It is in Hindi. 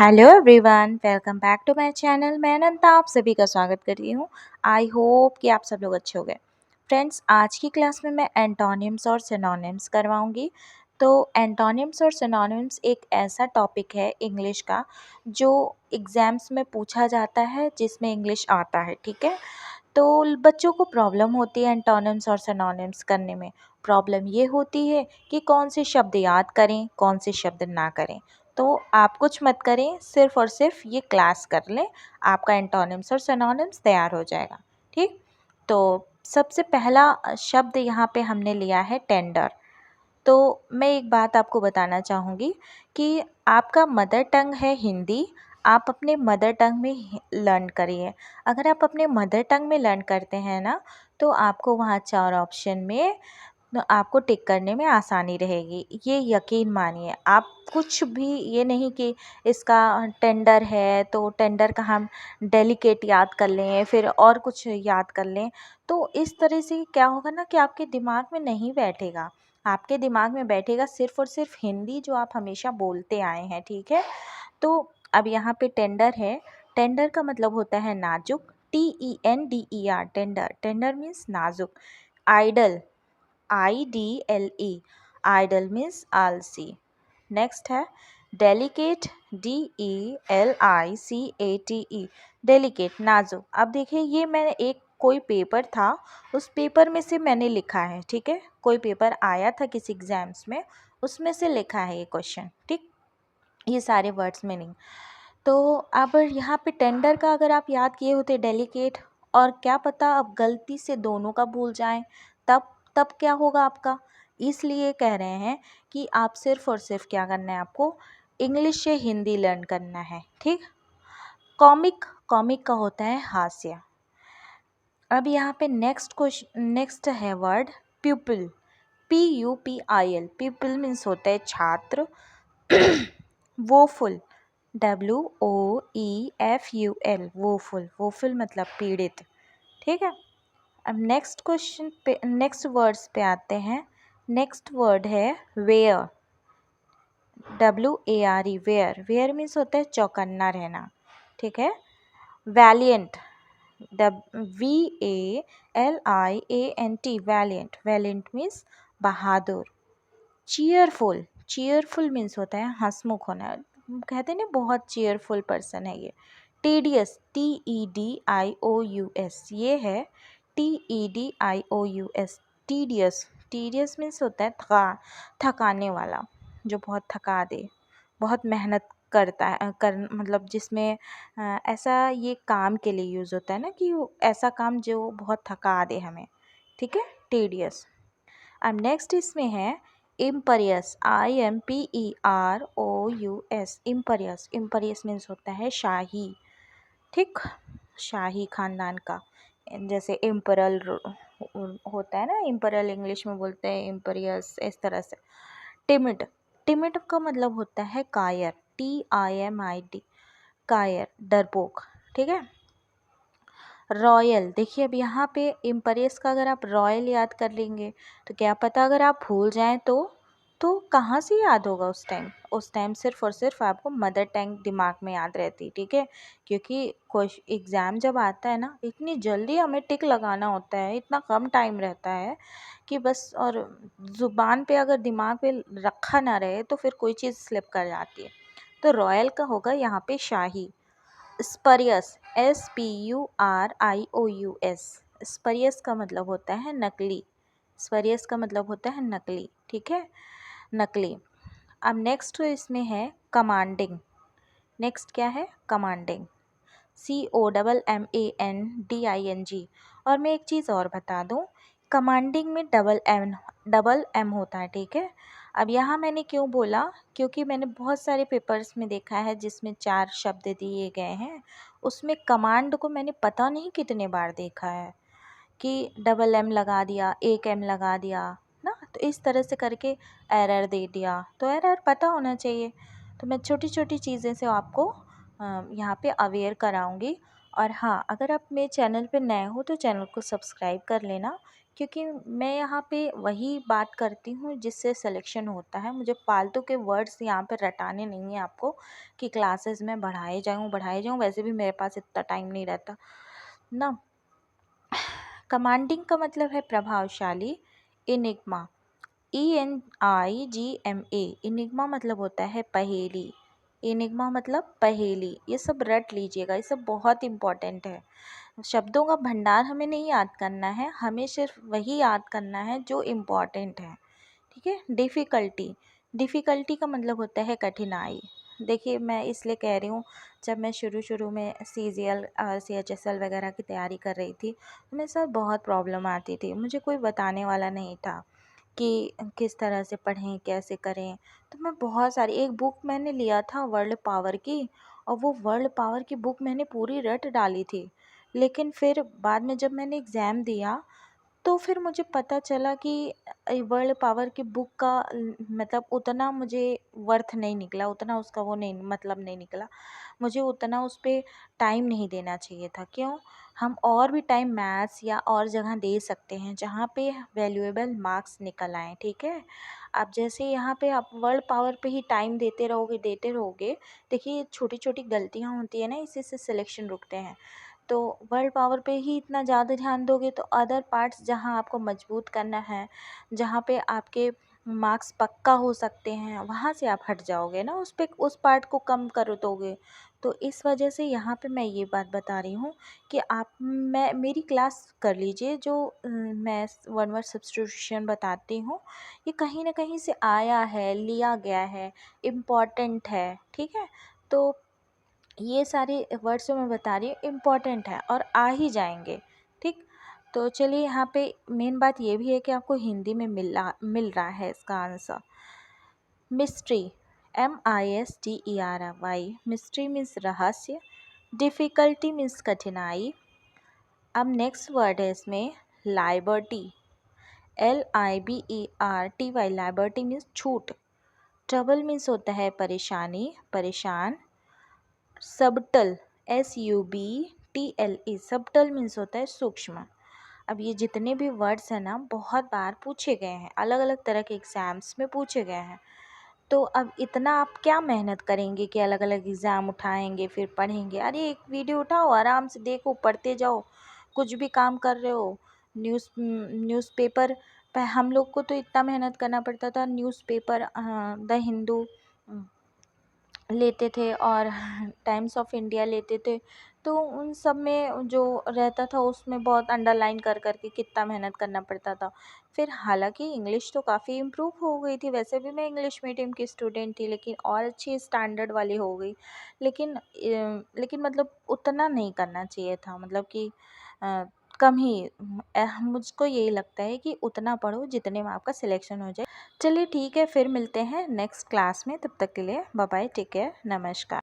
Hello everyone, welcome back to my channel. मैं अनंता आप सभी का स्वागत कर रही हूँ। आई होप कि आप सब लोग अच्छे हो गए। फ्रेंड्स, आज की क्लास में मैं एंटोनिम्स और सिनोनिम्स करवाऊंगी। तो एंटोनिम्स और सिनोनिम्स एक ऐसा टॉपिक है इंग्लिश का जो एग्ज़ाम्स में पूछा जाता है, जिसमें इंग्लिश आता है। ठीक है, तो बच्चों को प्रॉब्लम होती है एंटोनिम्स और सिनोनिम्स करने में। प्रॉब्लम ये होती है कि कौन से शब्द याद करें, कौन से शब्द ना करें। तो आप कुछ मत करें, सिर्फ और सिर्फ ये क्लास कर लें, आपका एंटोनिम्स और सिनोनिम्स तैयार हो जाएगा। ठीक, तो सबसे पहला शब्द यहाँ पे हमने लिया है टेंडर। तो मैं एक बात आपको बताना चाहूँगी कि आपका मदर टंग है हिंदी, आप अपने मदर टंग में लर्न करिए। अगर आप अपने मदर टंग में लर्न करते हैं ना, तो आपको वहाँ 4 ऑप्शन में आपको टिक करने में आसानी रहेगी, ये यकीन मानिए। आप कुछ भी ये नहीं कि इसका टेंडर है तो टेंडर का हम डेलिकेट याद कर लें, फिर और कुछ याद कर लें। तो इस तरह से क्या होगा ना कि आपके दिमाग में नहीं बैठेगा। आपके दिमाग में बैठेगा सिर्फ और सिर्फ हिंदी, जो आप हमेशा बोलते आए हैं। ठीक है, तो अब यहाँ पे टेंडर है। टेंडर का मतलब होता है नाजुक, TENDER, टेंडर। टेंडर मीन्स नाजुक। आइडल, IDLE, आइडल मीन्स आलसी। नेक्स्ट है डेलिकेट, DELICATE, डेलिकेट, नाजुक। अब देखिए, ये मैंने एक कोई पेपर था, उस पेपर में से मैंने लिखा है। ठीक है, कोई पेपर आया था किसी एग्जाम्स में, उसमें से लिखा है ये क्वेश्चन। ठीक, ये सारे वर्ड्स मीनिंग। तो अब यहाँ पे टेंडर का अगर आप याद किए होते डेलिकेट, और क्या पता अब गलती से दोनों का भूल जाएं, तब क्या होगा आपका। इसलिए कह रहे हैं कि आप सिर्फ और सिर्फ क्या करना है, आपको इंग्लिश से हिंदी लर्न करना है। ठीक, कॉमिक, कॉमिक का होता है हास्य। अब यहाँ पे नेक्स्ट है वर्ड प्यूपिल, PUPIL। प्यूपिल मीन्स होता है छात्र। Woeful, WOEFUL, woeful. वोफुल मतलब पीड़ित। ठीक है, अब नेक्स्ट क्वेश्चन पे, नेक्स्ट वर्ड्स पे आते हैं। नेक्स्ट वर्ड है ware, WARE, ware. Ware means होता है चौकन्ना रहना। ठीक है, valiant, VALIANT, valiant. Valiant means बहादुर। चीयरफुल, चीयरफुल मीन्स होता है हंसमुख होना। कहते हैं ना बहुत चीयरफुल पर्सन है ये। टीडियस, TEDIOUS, ये है TEDIOUS, टीडियस। टीडियस मीन्स होता है थकाने वाला, जो बहुत थका दे, बहुत मेहनत करता है, मतलब जिसमें ऐसा ये काम के लिए यूज़ होता है ना, कि ऐसा काम जो बहुत थका दे हमें। ठीक है, टीडियस। अब नेक्स्ट इसमें है इम्परियस, IMPEROUS, इम्परियस। इम्परियस मीन्स होता है शाही। ठीक, शाही खानदान का, जैसे इम्परल होता है ना, इम्परल इंग्लिश में बोलते हैं, इम्परियस, इस तरह से। टिमिड, टिमिड का मतलब होता है कायर, TIMID, कायर, डरपोक। ठीक है, रॉयल, देखिए अब यहाँ पे इम्परियस का अगर आप रॉयल याद कर लेंगे, तो क्या पता अगर आप भूल जाएं तो कहाँ से याद होगा उस टाइम सिर्फ और सिर्फ आपको मदर टंग दिमाग में याद रहती। ठीक है, क्योंकि एग्ज़ाम जब आता है ना, इतनी जल्दी हमें टिक लगाना होता है, इतना कम टाइम रहता है कि बस, और ज़ुबान पे अगर दिमाग पे रखा ना रहे तो फिर कोई चीज़ स्लिप कर जाती है। तो रॉयल का होगा यहाँ पे शाही। स्परियस, SPURIOUS, स्परियस का मतलब होता है नकली। स्परियस का मतलब होता है नकली। ठीक है, नकली। अब नेक्स्ट इसमें है कमांडिंग। नेक्स्ट क्या है, कमांडिंग, COMMANDING। और मैं एक चीज़ और बता दूं, कमांडिंग में डबल M होता है। ठीक है, अब यहाँ मैंने क्यों बोला, क्योंकि मैंने बहुत सारे पेपर्स में देखा है जिसमें 4 शब्द दिए गए हैं, उसमें कमांड को मैंने पता नहीं कितने बार देखा है कि डबल M लगा दिया, एक M लगा दिया ना, तो इस तरह से करके एरर दे दिया। तो एरर पता होना चाहिए। तो मैं छोटी छोटी चीज़ें से आपको यहाँ पे अवेयर कराऊंगी। और हाँ, अगर आप मेरे चैनल पे नए हो तो चैनल को सब्सक्राइब कर लेना, क्योंकि मैं यहाँ पे वही बात करती हूँ जिससे सिलेक्शन होता है। मुझे फालतू के वर्ड्स यहाँ पे रटाने नहीं है आपको कि क्लासेस में बढ़ाए जाऊँ, वैसे भी मेरे पास इतना टाइम नहीं रहता ना। कमांडिंग का मतलब है प्रभावशाली। इनिग्मा, ENIGMA, इनिग्मा मतलब होता है पहेली। इनिग्मा मतलब पहेली। ये सब रट लीजिएगा, ये सब बहुत इम्पोर्टेंट है। शब्दों का भंडार हमें नहीं याद करना है, हमें सिर्फ वही याद करना है जो इम्पोर्टेंट है। ठीक है। डिफ़िकल्टी, डिफ़िकल्टी का मतलब होता है कठिनाई। देखिए, मैं इसलिए कह रही हूँ, जब मैं शुरू में CGL CHSL वगैरह की तैयारी कर रही थी तो मेरे साथ बहुत प्रॉब्लम आती थी। मुझे कोई बताने वाला नहीं था कि किस तरह से पढ़ें, कैसे करें। तो मैं बहुत सारी, एक बुक मैंने लिया था वर्ल्ड पावर की, और वो वर्ल्ड पावर की बुक मैंने पूरी रट डाली थी। लेकिन फिर बाद में जब मैंने एग्ज़ाम दिया तो फिर मुझे पता चला कि वर्ल्ड पावर की बुक का मतलब उतना मुझे वर्थ नहीं निकला, उतना उसका वो नहीं मतलब नहीं निकला। मुझे उतना उस पे टाइम नहीं देना चाहिए था। क्यों? हम और भी टाइम मैथ्स या और जगह दे सकते हैं जहाँ पे वैल्यूएबल मार्क्स निकल आएँ, ठीक है? आप जैसे यहाँ पे आप वर्ल्ड पावर पे ही टाइम देते रहोगे, देखिए छोटी-छोटी गलतियाँ होती है ना, इसी से सिलेक्शन रुकते हैं। तो वर्ल्ड पावर पे ही इतना ज़्यादा ध्यान दोगे तो अदर पार्ट्स जहाँ आपको मजबूत करना है, जहाँ पे आपके मार्क्स पक्का हो सकते हैं, वहाँ से आप हट जाओगे ना, उस पार्ट को कम कर दोगे। तो इस वजह से यहाँ पे मैं ये बात बता रही हूँ कि आप मैं मेरी क्लास कर लीजिए, जो मैं वन वर्ड सब्स्टिट्यूशन बताती हूँ, ये कहीं ना कहीं से आया है, लिया गया है, इम्पॉर्टेंट है, ठीक है। तो ये सारे वर्ड्स जो मैं बता रही हूँ इम्पॉर्टेंट है और आ ही जाएंगे, ठीक। तो चलिए, यहाँ पे मेन बात ये भी है कि आपको हिंदी में मिल रहा है इसका answer. Mystery, MISTERY, mystery means रहस्य, डिफ़िकल्टी मीन्स कठिनाई। अब नेक्स्ट वर्ड है इसमें लाइबर्टी, LIBERTY, लाइबर्टी मीन्स छूट। ट्रबल मीन्स होता है परेशानी, परेशान। सबटल, SUBTLE, सबटल मीन्स होता है सूक्ष्म। अब ये जितने भी वर्ड्स हैं ना, बहुत बार पूछे गए हैं, अलग अलग तरह के एग्ज़ाम्स में पूछे गए हैं। तो अब इतना आप क्या मेहनत करेंगे कि अलग अलग एग्ज़ाम उठाएंगे फिर पढ़ेंगे? अरे एक वीडियो उठाओ, आराम से देखो, पढ़ते जाओ। कुछ भी काम कर रहे हो, न्यूज़पेपर पे हम लोग को तो इतना मेहनत करना पड़ता था। न्यूज़पेपर द हिंदू लेते थे और टाइम्स ऑफ इंडिया लेते थे, तो उन सब में जो रहता था उसमें बहुत अंडरलाइन कर के कितना मेहनत करना पड़ता था। फिर हालांकि इंग्लिश तो काफ़ी इम्प्रूव हो गई थी, वैसे भी मैं इंग्लिश मीडियम की स्टूडेंट थी, लेकिन और अच्छी स्टैंडर्ड वाली हो गई। लेकिन मतलब उतना नहीं करना चाहिए था, मतलब कि अ, कम ही। मुझको यही लगता है कि उतना पढ़ो जितने में आपका सिलेक्शन हो जाए। चलिए ठीक है, फिर मिलते हैं नेक्स्ट क्लास में, तब तक के लिए बाय बाय, टेक केयर, नमस्कार।